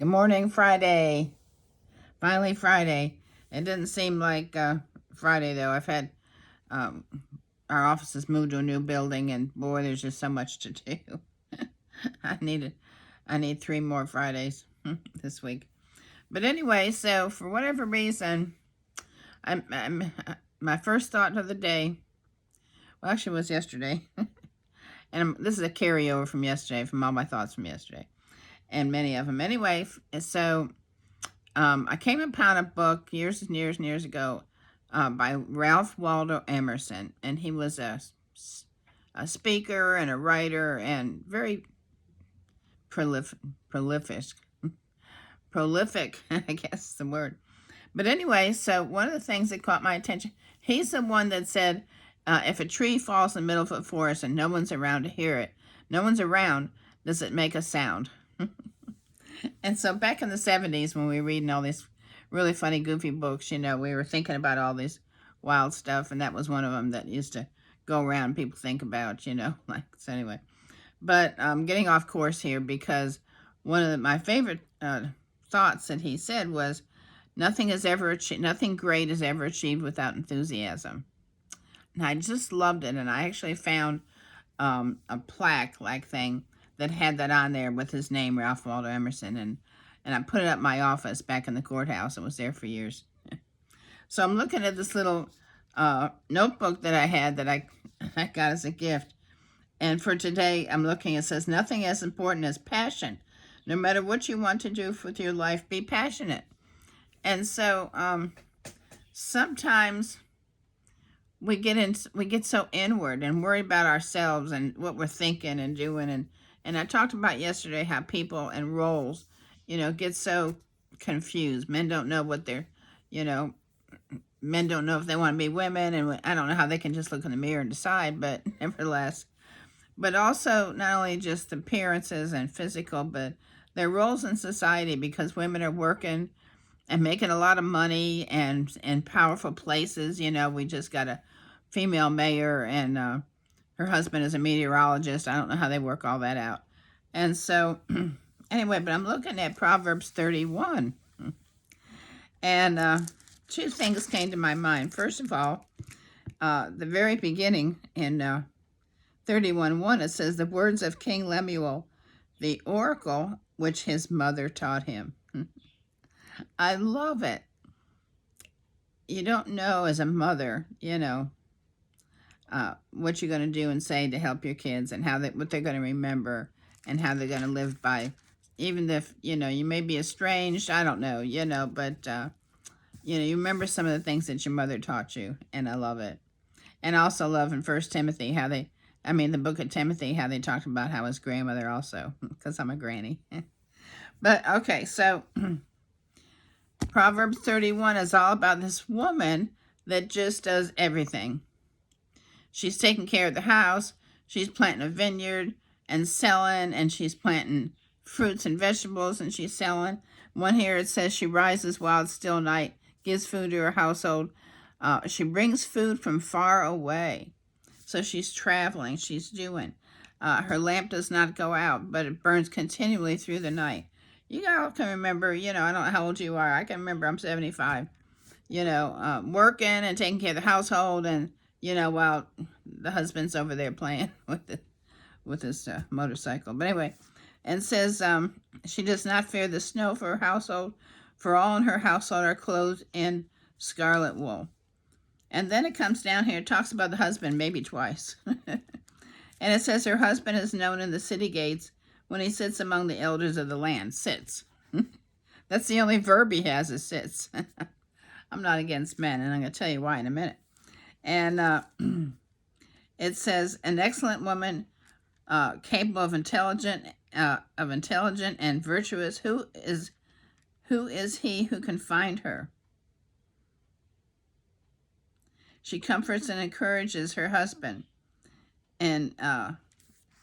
Good morning, Friday. Finally, Friday. It didn't seem like Friday though. I've had um, our offices moved to a new building, and boy, there's just so much to do. I needed, I need 3 more Fridays this week. But anyway, so for whatever reason, I'm my first thought of the day. Well, actually, it was yesterday, and this is a carryover from yesterday, from all my thoughts from yesterday, and many of them. Anyway, so I came upon a book years and years and years ago by Ralph Waldo Emerson, and he was a speaker and a writer and very prolific, prolific, prolific, I guess is the word. But anyway, so one of the things that caught my attention, he's the one that said, if a tree falls in the middle of a forest and no one's around to hear it, no one's around, does it make a sound? And so back in the 70s, when we were reading all these really funny, goofy books, we were thinking about all this wild stuff, and that was one of them that used to go around and people think about, like, so anyway. But getting off course here because one of my favorite thoughts that he said was, nothing great is ever achieved without enthusiasm. And I just loved it, and I actually found a plaque like thing that had that on there with his name, Ralph Waldo Emerson, and I put it up in my office back in the courthouse. It was there for years. So I'm looking at this little notebook that I had that I got as a gift. And for today, I'm looking, it says, nothing as important as passion. No matter what you want to do with your life, be passionate. And so sometimes we get so inward and worry about ourselves and what we're thinking and doing, and I talked about yesterday how people and roles, get so confused. Men don't know what they're, you know, men don't know if they want to be women, and I don't know how they can just look in the mirror and decide, but nevertheless. But also not only just appearances and physical, but their roles in society, because women are working and making a lot of money and in powerful places. We just got a female mayor, and her husband is a meteorologist. I don't know how they work all that out. And so, anyway, but I'm looking at Proverbs 31, and two things came to my mind. First of all, the very beginning in 31:1, it says, the words of King Lemuel, the oracle which his mother taught him. I love it. You don't know as a mother, what you're going to do and say to help your kids, and what they're going to remember, and how they're going to live by, even if you may be estranged. I don't know, but you remember some of the things that your mother taught you, and I love it. And I also love in First Timothy the book of Timothy, how they talked about how his grandmother also, because I'm a granny. But okay, so Proverbs 31 is all about this woman that just does everything. She's taking care of the house, she's planting a vineyard and selling, and she's planting fruits and vegetables and she's selling. One here it says she rises while it's still night, gives food to her household. She brings food from far away. So she's traveling, she's doing. Her lamp does not go out, but it burns continually through the night. You all can remember, I don't know how old you are. I can remember I'm 75, working and taking care of the household, and, while the husband's over there playing with his motorcycle. But anyway, and says she does not fear the snow for her household, for all in her household are clothed in scarlet wool. And then it comes down here, it talks about the husband maybe twice. And it says her husband is known in the city gates when he sits among the elders of the land. Sits. That's the only verb he has, is sits. I'm not against men, and I'm going to tell you why in a minute. And it says, an excellent woman, capable of intelligent and virtuous. Who is he who can find her? She comforts and encourages her husband, and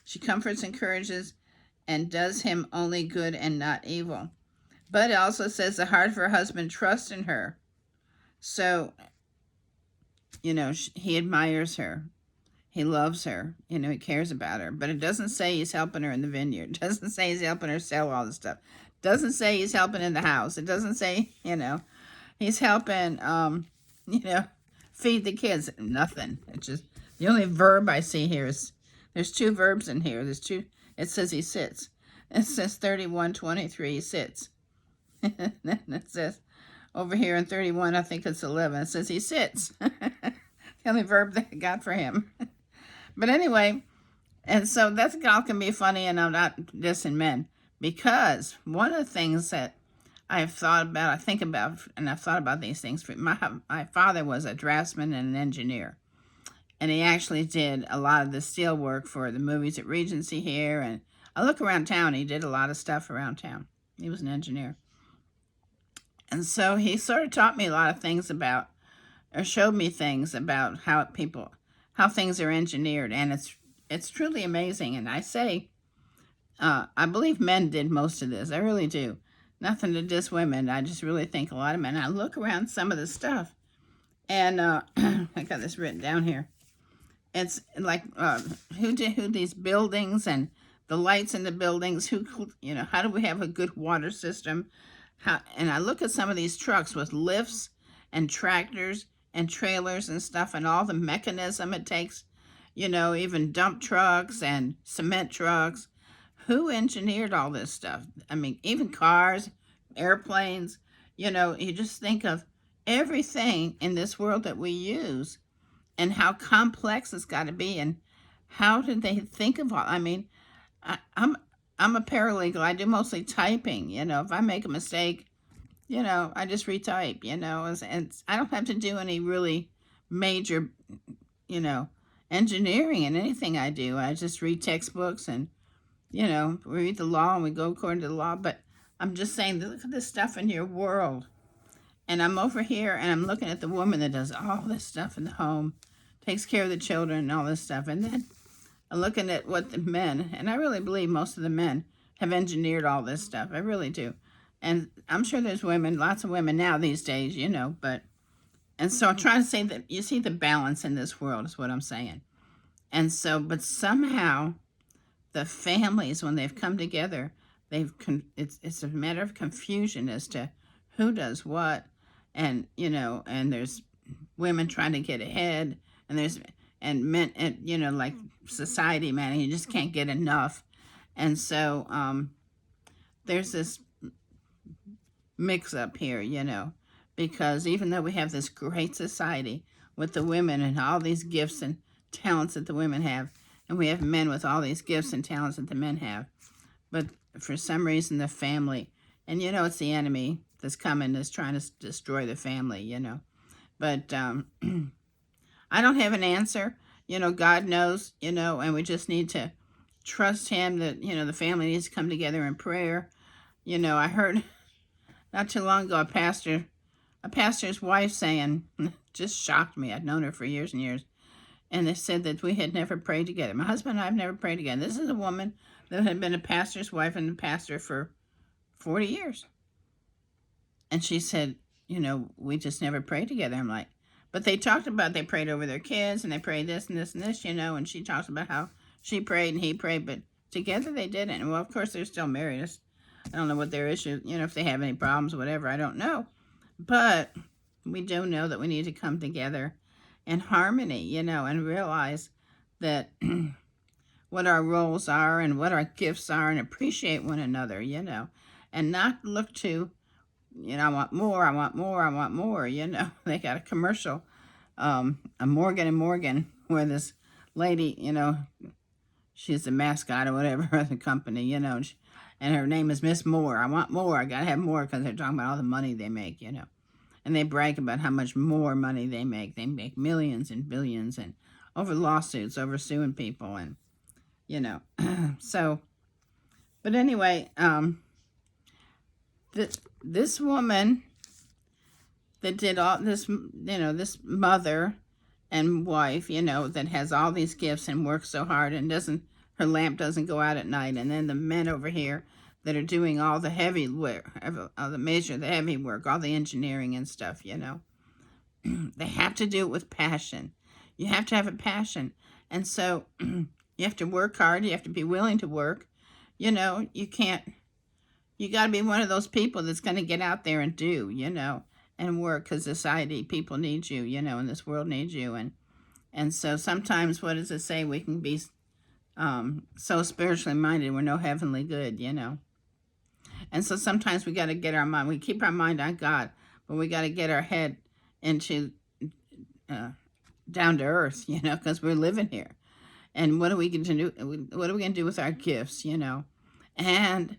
she comforts, encourages, and does him only good and not evil. But it also says the heart of her husband trusts in her. So, he admires her. He loves her. He cares about her. But it doesn't say he's helping her in the vineyard. It doesn't say he's helping her sell all this stuff. Doesn't say he's helping in the house. It doesn't say, he's helping, you know, feed the kids. Nothing. It's just, the only verb I see here is, there's two verbs in here. There's two, it says he sits. It says 31:23, he sits. And then it says, over here in 31, I think it's 11, it says he sits. The only verb that I got for him. But anyway, and so that's all can be funny, and I'm not dissing men. Because one of the things that I've thought about, I think about, and I've thought about these things. My father was a draftsman and an engineer. And he actually did a lot of the steel work for the movies at Regency here. And I look around town, he did a lot of stuff around town. He was an engineer. And so he sort of taught me a lot of things about, or showed me things about how things are engineered. And it's truly amazing. And I say, I believe men did most of this. I really do. Nothing to diss women. I just really think a lot of men. I look around some of the stuff, and I got this written down here. It's like who these buildings and the lights in the buildings. How do we have a good water system? And I look at some of these trucks with lifts and tractors and trailers and stuff, and all the mechanism it takes. Even dump trucks and cement trucks. Who engineered all this stuff? I mean, even cars, airplanes, you just think of everything in this world that we use and how complex it's got to be, and how did they think of all? I mean, I'm a paralegal. I do mostly typing. If I make a mistake, I just retype, and I don't have to do any really major, engineering in anything I do. I just read textbooks and we read the law and we go according to the law. But I'm just saying, look at this stuff in your world. And I'm over here and I'm looking at the woman that does all this stuff in the home, takes care of the children and all this stuff. And then I'm looking at what the men, and I really believe most of the men have engineered all this stuff. I really do. And I'm sure there's lots of women now these days, and so I'm trying to say that you see the balance in this world is what I'm saying. And so, but somehow the families, when they've come together, it's a matter of confusion as to who does what, and and there's women trying to get ahead, and men, and like society, man, you just can't get enough. And so there's this mix up here, because even though we have this great society with the women and all these gifts and talents that the women have, and we have men with all these gifts and talents that the men have, but for some reason the family, and it's the enemy that's coming, that's trying to destroy the family, but I don't have an answer. God knows, and we just need to trust him that, the family needs to come together in prayer. I heard not too long ago a pastor's wife saying, just shocked me. I'd known her for years and years. And they said that we had never prayed together. My husband and I have never prayed together. This is a woman that had been a pastor's wife and a pastor for 40 years. And she said, we just never prayed together. I'm like, but they prayed over their kids, and they prayed this and this and this, and she talks about how she prayed and he prayed, but together they didn't. And well, of course, they're still married. I don't know what their issue, if they have any problems, whatever, I don't know. But we do know that we need to come together in harmony, and realize that what our roles are and what our gifts are, and appreciate one another, and not look to, I want more, I want more, I want more, They got a commercial, a Morgan & Morgan, where this lady, she's the mascot or whatever of the company, and her name is Miss Moore. I want more. I got to have more, because they're talking about all the money they make, And they brag about how much more money they make. They make millions and billions, and over lawsuits, over suing people, and, So, but anyway, this woman that did all this, this mother and wife, that has all these gifts and works so hard, and her lamp doesn't go out at night. And then the men over here that are doing all the heavy work, the heavy work, all the engineering and stuff, They have to do it with passion. You have to have a passion. And so you have to work hard. You have to be willing to work. You can't You got to be one of those people that's going to get out there and do, and work, because society, people need you, and this world needs you. And so sometimes, what does it say? We can be so spiritually minded, we're no heavenly good, And so sometimes we got to get our mind, we keep our mind on God, but we got to get our head into down to earth, because we're living here. And what are we going to do? What are we going to do with our gifts, And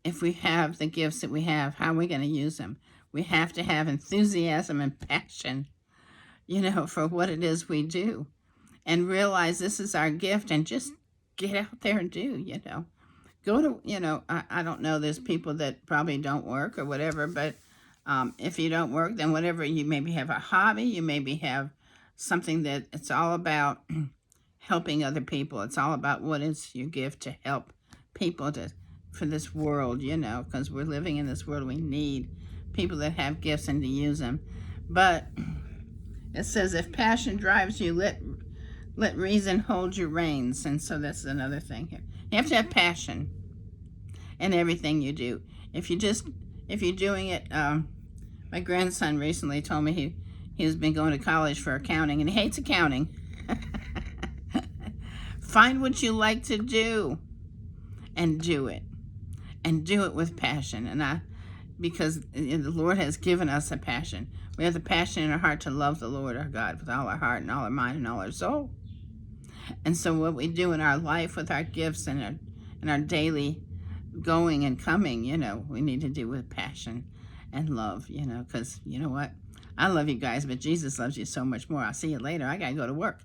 if we have the gifts that we have, how are we going to use them? We have to have enthusiasm and passion, for what it is we do, and realize this is our gift, and just get out there and do, Go to, I don't know, there's people that probably don't work or whatever, but if you don't work, then whatever, you maybe have a hobby, you maybe have something that it's all about helping other people. It's all about what is your gift to help people for this world, because we're living in this world. We need people that have gifts and to use them. But it says, if passion drives you, let reason hold your reins. And so that's another thing here. You have to have passion in everything you do. If you're doing it, my grandson recently told me he's been going to college for accounting, and he hates accounting. Find what you like to do and do it. And do it with passion. Because the Lord has given us a passion. We have the passion in our heart to love the Lord our God with all our heart and all our mind and all our soul. And so what we do in our life with our gifts and our daily going and coming, we need to do with passion and love, because you know what? I love you guys, but Jesus loves you so much more. I'll see you later. I got to go to work.